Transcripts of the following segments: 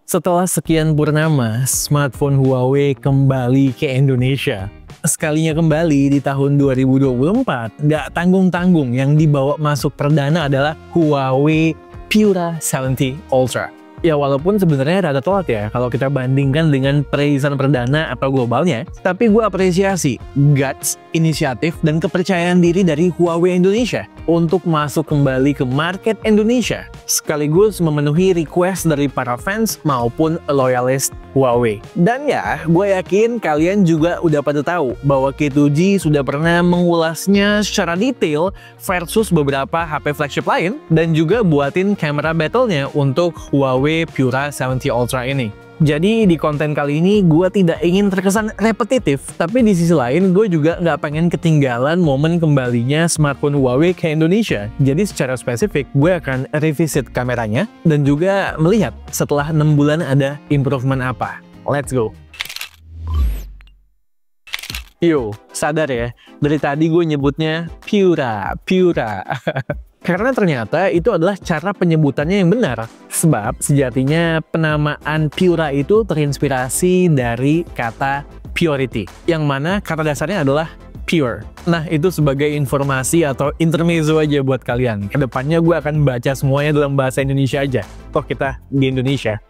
Setelah sekian purnama, smartphone Huawei kembali ke Indonesia. Sekalinya kembali di tahun 2024, nggak tanggung-tanggung yang dibawa masuk perdana adalah Huawei Pura 70 Ultra. Ya walaupun sebenarnya rada telat ya kalau kita bandingkan dengan perilisan perdana atau globalnya, tapi gue apresiasi guts, inisiatif, dan kepercayaan diri dari Huawei Indonesia untuk masuk kembali ke market Indonesia, sekaligus memenuhi request dari para fans maupun loyalis Huawei. Dan ya, gue yakin kalian juga udah pada tahu bahwa K2G sudah pernah mengulasnya secara detail versus beberapa HP flagship lain, dan juga buatin kamera battle-nya untuk Huawei Pura 70 Ultra ini. Jadi di konten kali ini gue tidak ingin terkesan repetitif, tapi di sisi lain gue juga nggak pengen ketinggalan momen kembalinya smartphone Huawei ke Indonesia. Jadi secara spesifik gue akan revisit kameranya dan juga melihat setelah 6 bulan ada improvement apa. Let's go! Yo, sadar ya, dari tadi gue nyebutnya Pura. Karena ternyata itu adalah cara penyebutannya yang benar. Sebab sejatinya penamaan Pura itu terinspirasi dari kata purity, yang mana kata dasarnya adalah pure. Nah, itu sebagai informasi atau intermezzo aja buat kalian. Kedepannya gue akan baca semuanya dalam bahasa Indonesia aja. Toh kita di Indonesia.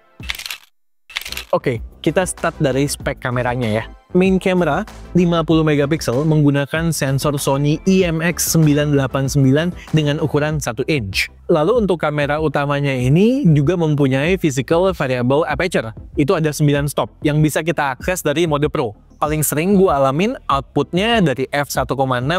Oke, kita start dari spek kameranya ya. Main camera 50 megapiksel menggunakan sensor Sony IMX989 dengan ukuran 1 inch. Lalu untuk kamera utamanya ini juga mempunyai physical variable aperture. Itu ada 9 stop yang bisa kita akses dari mode Pro. Paling sering gue alamin outputnya dari f1,6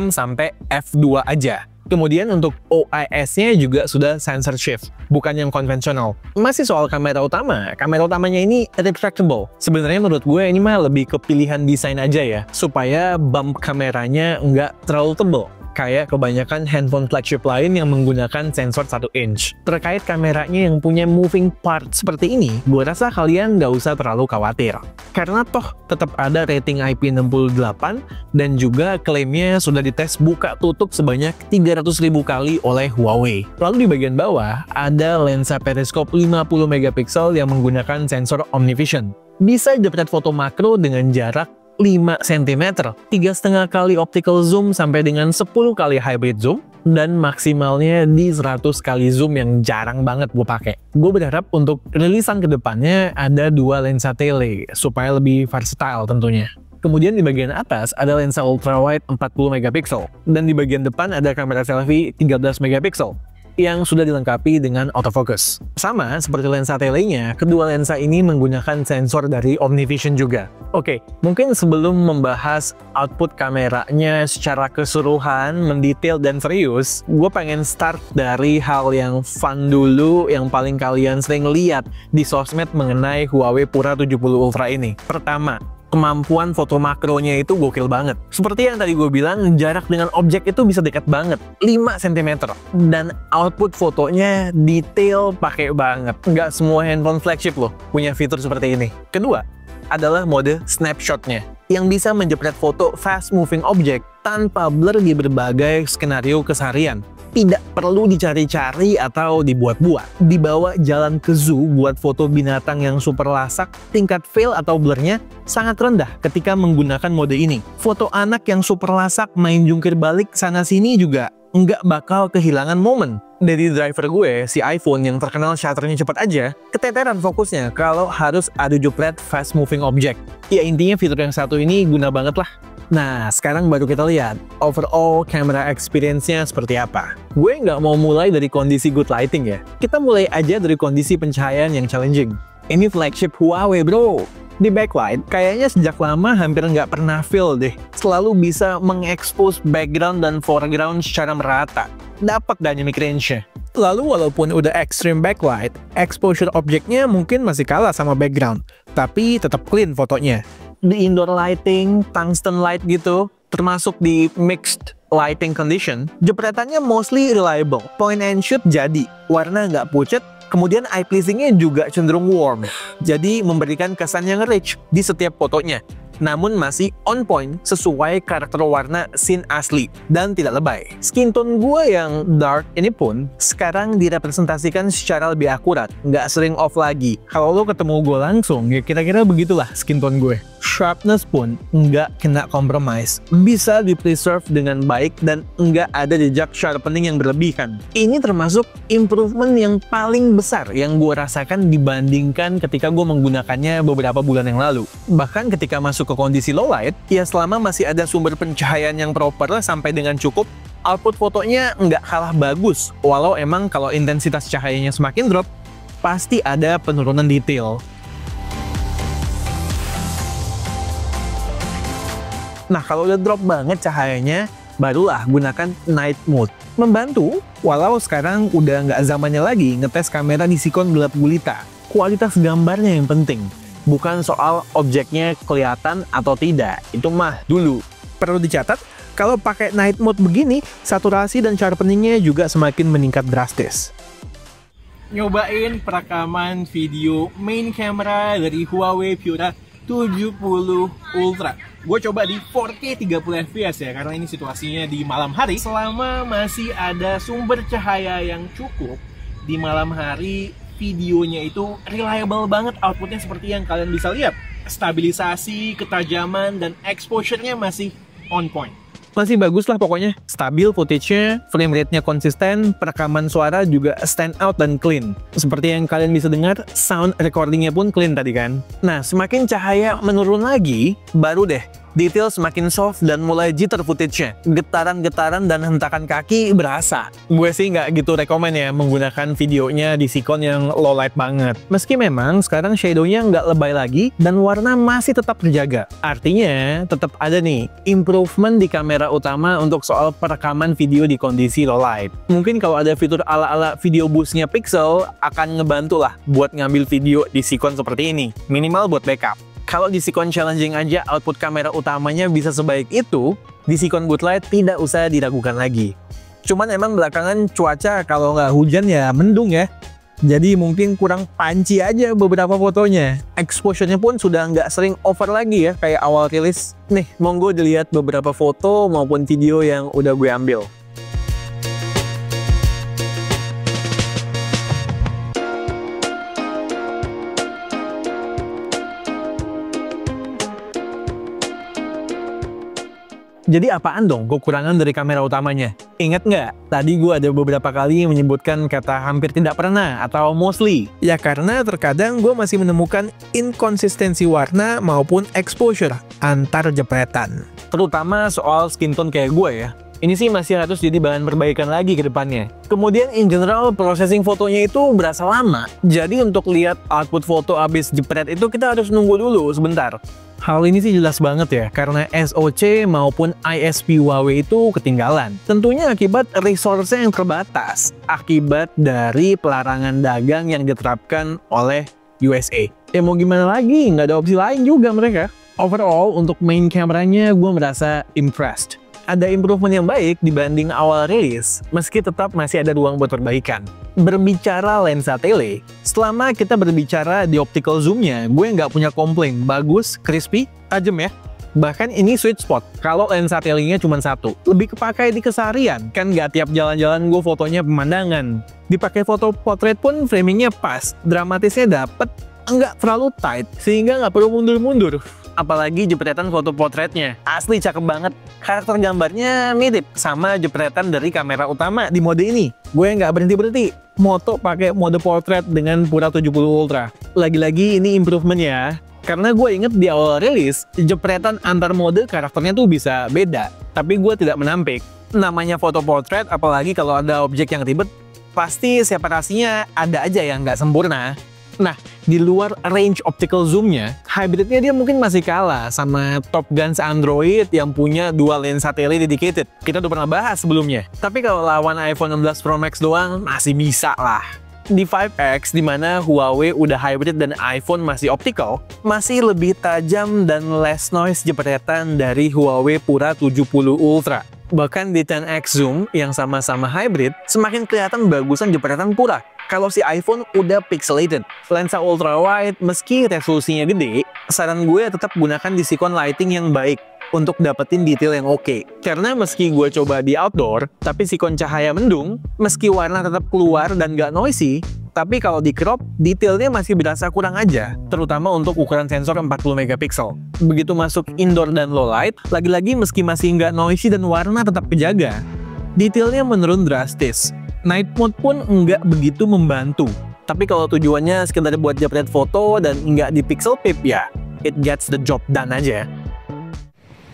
sampai f2 aja. Kemudian untuk OIS-nya juga sudah sensor shift, bukan yang konvensional. Masih soal kamera utamanya ini retractable. Sebenarnya menurut gue ini mah lebih ke pilihan desain aja ya, supaya bump kameranya nggak terlalu tebal, kayak kebanyakan handphone flagship lain yang menggunakan sensor 1 inch. Terkait kameranya yang punya moving part seperti ini, gue rasa kalian nggak usah terlalu khawatir. Karena toh tetap ada rating IP68 dan juga klaimnya sudah dites buka tutup sebanyak 300.000 kali oleh Huawei. Lalu di bagian bawah ada lensa periskop 50 megapiksel yang menggunakan sensor OmniVision. Bisa jepret foto makro dengan jarak 5 cm, 3,5 kali optical zoom sampai dengan 10 kali hybrid zoom, dan maksimalnya di 100 kali zoom yang jarang banget gue pakai. Gue berharap untuk rilisan kedepannya ada 2 lensa tele, supaya lebih versatile tentunya. Kemudian di bagian atas ada lensa ultrawide 40 megapiksel, dan di bagian depan ada kamera selfie 13 megapiksel. Yang sudah dilengkapi dengan autofocus. Sama seperti lensa telenya, kedua lensa ini menggunakan sensor dari OmniVision juga. Oke, mungkin sebelum membahas output kameranya secara keseluruhan, mendetail dan serius, gue pengen start dari hal yang fun dulu, yang paling kalian sering lihat di sosmed mengenai Huawei Pura 70 Ultra ini. Pertama, kemampuan foto makronya itu gokil banget. Seperti yang tadi gue bilang, jarak dengan objek itu bisa dekat banget, 5 cm. Dan output fotonya detail pakai banget. Nggak semua handphone flagship loh punya fitur seperti ini. Kedua, adalah mode snapshotnya, yang bisa menjepret foto fast moving object tanpa blur di berbagai skenario keseharian. Tidak perlu dicari-cari atau dibuat-buat. Dibawa jalan ke zoo buat foto binatang yang super lasak, tingkat fail atau blurnya sangat rendah ketika menggunakan mode ini. Foto anak yang super lasak main jungkir balik sana-sini juga nggak bakal kehilangan momen. Dari driver gue, si iPhone yang terkenal shutternya cepat aja, keteteran fokusnya kalau harus adu jepret fast moving object. Ya intinya fitur yang satu ini guna banget lah. Nah, sekarang baru kita lihat overall camera experience-nya seperti apa. Gue nggak mau mulai dari kondisi good lighting ya. Kita mulai aja dari kondisi pencahayaan yang challenging. Ini flagship Huawei bro. Di backlight, kayaknya sejak lama hampir nggak pernah fail deh. Selalu bisa mengekspos background dan foreground secara merata. Dapat dynamic range-nya. Lalu walaupun udah extreme backlight, exposure objeknya mungkin masih kalah sama background. Tapi tetap clean fotonya. Di indoor lighting, tungsten light gitu, termasuk di mixed lighting condition, jepretannya mostly reliable. Point and shoot jadi, warna nggak pucat, kemudian eye pleasingnya juga cenderung warm. Jadi memberikan kesan yang rich di setiap fotonya. namun masih on point sesuai karakter warna scene asli dan tidak lebay. Skin tone gue yang dark ini pun sekarang direpresentasikan secara lebih akurat, nggak sering off lagi. Kalau lo ketemu gue langsung, ya kira-kira begitulah skin tone gue. Sharpness pun nggak kena compromise, bisa di-preserve dengan baik dan nggak ada jejak sharpening yang berlebihan. Ini termasuk improvement yang paling besar yang gue rasakan dibandingkan ketika gue menggunakannya beberapa bulan yang lalu. Bahkan ketika masuk ke kondisi low light, ya selama masih ada sumber pencahayaan yang proper sampai dengan cukup, output fotonya nggak kalah bagus. Walau emang kalau intensitas cahayanya semakin drop, pasti ada penurunan detail. Nah, kalau udah drop banget cahayanya, barulah gunakan night mode. Membantu, walau sekarang udah nggak zamannya lagi ngetes kamera di Nikon gelap gulita. Kualitas gambarnya yang penting, bukan soal objeknya kelihatan atau tidak. Itu mah dulu. Perlu dicatat, kalau pakai night mode begini, saturasi dan sharpeningnya juga semakin meningkat drastis. Nyobain perekaman video main camera dari Huawei Pura 70 Ultra. Gue coba di 4K 30 fps ya, karena ini situasinya di malam hari. Selama masih ada sumber cahaya yang cukup di malam hari, videonya itu reliable banget, outputnya seperti yang kalian bisa lihat. Stabilisasi, ketajaman, dan exposure-nya masih on point. Masih bagus lah pokoknya. Stabil footage-nya, frame rate-nya konsisten, perekaman suara juga stand out dan clean. Seperti yang kalian bisa dengar, sound recording-nya pun clean tadi kan. Nah, semakin cahaya menurun lagi, baru deh detail semakin soft dan mulai jitter footage-nya. Getaran-getaran dan hentakan kaki berasa. Gue sih nggak gitu rekomen ya menggunakan videonya di Nikon yang low light banget. Meski memang sekarang shadow-nya nggak lebay lagi dan warna masih tetap terjaga. Artinya tetap ada nih improvement di kamera utama untuk soal perekaman video di kondisi low light. Mungkin kalau ada fitur ala-ala video boost-nya Pixel akan ngebantu lah buat ngambil video di Nikon seperti ini. Minimal buat backup. Kalau di Nikon Challenging aja output kamera utamanya bisa sebaik itu, di Nikon Good Light tidak usah diragukan lagi. Cuman emang belakangan cuaca kalau nggak hujan ya mendung ya. Jadi mungkin kurang panci aja beberapa fotonya. Exposure-nya pun sudah nggak sering over lagi ya kayak awal rilis. Nih, monggo dilihat beberapa foto maupun video yang udah gue ambil. Jadi apaan dong kekurangan dari kamera utamanya? Ingat nggak? Tadi gue ada beberapa kali menyebutkan kata hampir tidak pernah atau mostly. Ya karena terkadang gue masih menemukan inkonsistensi warna maupun exposure antar jepretan. Terutama soal skin tone kayak gue ya. Ini sih masih harus jadi bahan perbaikan lagi ke depannya. Kemudian in general processing fotonya itu berasa lama. Jadi untuk lihat output foto abis jepret itu kita harus nunggu dulu sebentar. Hal ini sih jelas banget ya, karena SoC maupun ISP Huawei itu ketinggalan. Tentunya akibat resource yang terbatas, akibat dari pelarangan dagang yang diterapkan oleh USA. Ya mau gimana lagi, nggak ada opsi lain juga mereka. Overall, untuk main kameranya gue merasa impressed. Ada improvement yang baik dibanding awal rilis, meski tetap masih ada ruang buat perbaikan. Berbicara lensa tele, selama kita berbicara di optical zoom-nya, gue nggak punya komplain. Bagus, crispy, tajam ya. Bahkan ini sweet spot, kalau lensa telenya cuma satu. Lebih kepakai di keseharian, kan nggak tiap jalan-jalan gue fotonya pemandangan. Dipakai foto portrait pun framingnya pas, dramatisnya dapet, nggak terlalu tight, sehingga nggak perlu mundur-mundur. Apalagi jepretan foto potretnya. Asli cakep banget. Karakter gambarnya mirip sama jepretan dari kamera utama di mode ini. Gue nggak berhenti-berhenti moto pakai mode portrait dengan Pura 70 Ultra. Lagi-lagi ini improvement ya. Karena gue inget di awal rilis, jepretan antar mode karakternya tuh bisa beda. Tapi gue tidak menampik. Namanya foto portrait, apalagi kalau ada objek yang ribet, pasti separasinya ada aja yang nggak sempurna. Nah, di luar range optical zoom-nya, hybridnya dia mungkin masih kalah sama top guns Android yang punya dua lensa tele dedicated. Kita udah pernah bahas sebelumnya. Tapi kalau lawan iPhone 16 Pro Max doang, masih bisa lah. Di 5X, di mana Huawei udah hybrid dan iPhone masih optical, masih lebih tajam dan less noise jepretan dari Huawei Pura 70 Ultra. Bahkan di 10X zoom yang sama-sama hybrid, semakin kelihatan bagusan jepretan Pura. Kalau si iPhone udah pixelated. Lensa ultrawide meski resolusinya gede, saran gue tetap gunakan di sikon lighting yang baik untuk dapetin detail yang oke. Karena meski gue coba di outdoor, tapi sikon cahaya mendung, meski warna tetap keluar dan gak noisy, tapi kalau di crop, detailnya masih berasa kurang aja, terutama untuk ukuran sensor 40 megapiksel. Begitu masuk indoor dan low light, lagi-lagi meski masih nggak noisy dan warna tetap kejaga, detailnya menurun drastis. Night mode pun nggak begitu membantu. Tapi kalau tujuannya sekedar buat japret foto dan nggak di pixel peep ya, it gets the job done aja.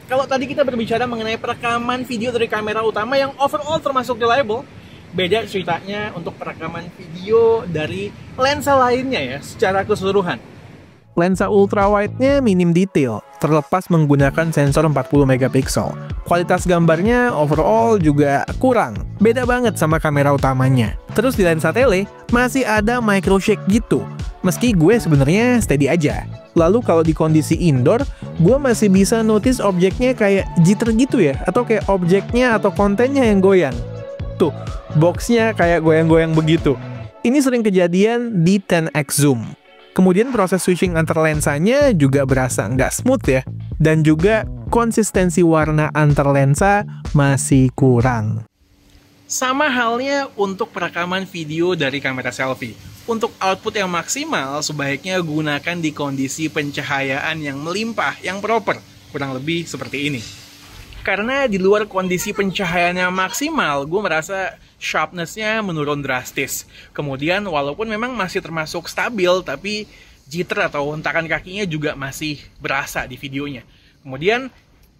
Kalau tadi kita berbicara mengenai perekaman video dari kamera utama yang overall termasuk reliable, beda ceritanya untuk perekaman video dari lensa lainnya ya, secara keseluruhan. Lensa ultrawide-nya minim detail, terlepas menggunakan sensor 40 megapiksel. Kualitas gambarnya overall juga kurang, beda banget sama kamera utamanya. Terus di lensa tele, masih ada micro shake gitu, meski gue sebenarnya steady aja. Lalu kalau di kondisi indoor, gue masih bisa notice objeknya kayak jitter gitu ya, atau kayak objeknya atau kontennya yang goyang. Tuh, boxnya kayak goyang-goyang begitu. Ini sering kejadian di 10x zoom. Kemudian proses switching antar lensanya juga berasa nggak smooth ya. Dan juga konsistensi warna antar lensa masih kurang. Sama halnya untuk perekaman video dari kamera selfie. Untuk output yang maksimal, sebaiknya gunakan di kondisi pencahayaan yang melimpah, yang proper. Kurang lebih seperti ini. Karena di luar kondisi pencahayaan yang maksimal, gue merasa sharpness-nya menurun drastis. Kemudian walaupun memang masih termasuk stabil, tapi jitter atau hentakan kakinya juga masih berasa di videonya. Kemudian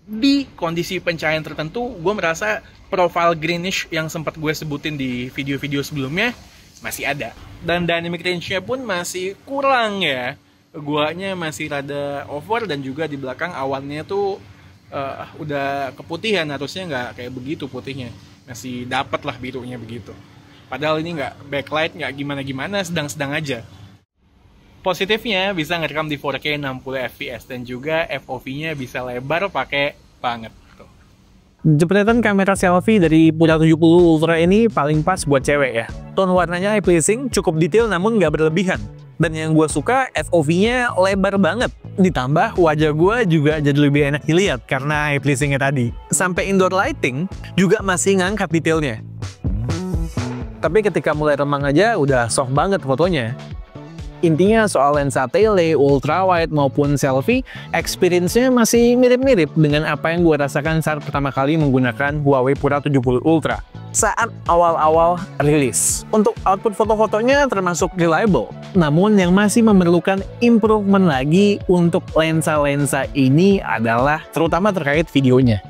di kondisi pencahayaan tertentu, gue merasa profile greenish yang sempat gue sebutin di video-video sebelumnya masih ada. Dan dynamic range-nya pun masih kurang ya. Guanya masih rada over dan juga di belakang awannya tuh udah keputihan, harusnya nggak kayak begitu putihnya, masih dapat lah birunya begitu. Padahal ini nggak backlight, nggak gimana-gimana, sedang-sedang aja. Positifnya bisa ngerekam di 4K 60 fps dan juga FOV-nya bisa lebar pakai banget. Jepretan kamera selfie dari Pura 70 Ultra ini paling pas buat cewek ya. Tone warnanya eye pleasing, cukup detail namun nggak berlebihan. Dan yang gue suka, FOV-nya lebar banget. Ditambah wajah gue juga jadi lebih enak dilihat karena eye pleasing-nya tadi. Sampai indoor lighting juga masih ngangkat detailnya. Tapi ketika mulai remang aja udah soft banget fotonya. Intinya soal lensa tele, ultrawide maupun selfie, experience-nya masih mirip-mirip dengan apa yang gue rasakan saat pertama kali menggunakan Huawei Pura 70 Ultra saat awal-awal rilis. Untuk output foto-fotonya termasuk reliable, namun yang masih memerlukan improvement lagi untuk lensa-lensa ini adalah terutama terkait videonya.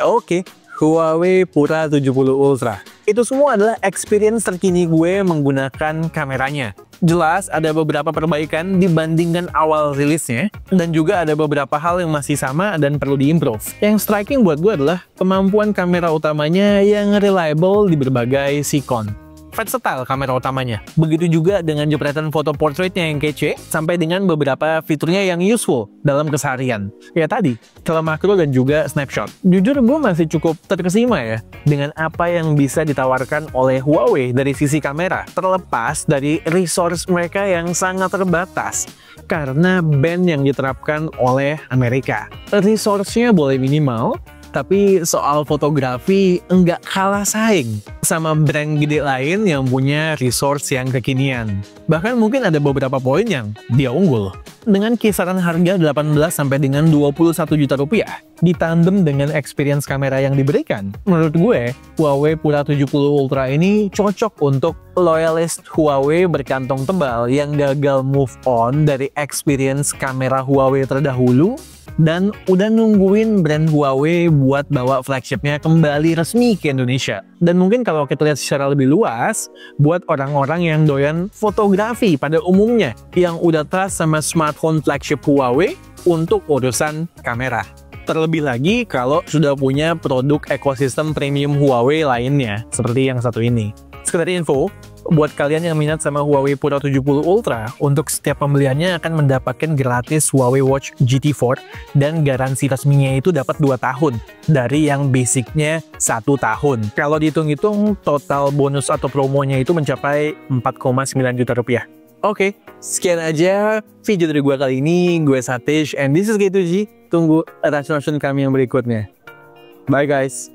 Oke, Huawei Pura 70 Ultra. Itu semua adalah experience terkini gue menggunakan kameranya. Jelas ada beberapa perbaikan dibandingkan awal rilisnya, dan juga ada beberapa hal yang masih sama dan perlu diimprove. Yang striking buat gue adalah kemampuan kamera utamanya yang reliable di berbagai sikon. Versatile kamera utamanya. Begitu juga dengan jepretan foto portraitnya yang kece, sampai dengan beberapa fiturnya yang useful dalam keseharian. Ya tadi, telemakro dan juga snapshot. Jujur gue masih cukup terkesima ya, dengan apa yang bisa ditawarkan oleh Huawei dari sisi kamera, terlepas dari resource mereka yang sangat terbatas, karena ban yang diterapkan oleh Amerika. Resource-nya boleh minimal, tapi soal fotografi enggak kalah saing sama brand gede lain yang punya resource yang kekinian. Bahkan mungkin ada beberapa poin yang dia unggul. Dengan kisaran harga 18 sampai dengan 21 juta rupiah, ditandem dengan experience kamera yang diberikan, menurut gue, Huawei Pura 70 Ultra ini cocok untuk loyalist Huawei berkantong tebal yang gagal move on dari experience kamera Huawei terdahulu dan udah nungguin brand Huawei buat bawa flagshipnya kembali resmi ke Indonesia. Dan mungkin kalau kita lihat secara lebih luas, buat orang-orang yang doyan fotografi pada umumnya, yang udah trust sama smartphone flagship Huawei untuk urusan kamera. Terlebih lagi kalau sudah punya produk ekosistem premium Huawei lainnya, seperti yang satu ini. Sekedar info, buat kalian yang minat sama Huawei Pro 70 Ultra, untuk setiap pembeliannya akan mendapatkan gratis Huawei Watch GT4 dan garansi resminya itu dapat 2 tahun dari yang basicnya 1 tahun. Kalau dihitung-hitung total bonus atau promonya itu mencapai 4,9 juta rupiah. Oke, sekian aja video dari gue kali ini. Gue Satish and this is G2G. Tunggu racun-racun kami yang berikutnya. Bye guys.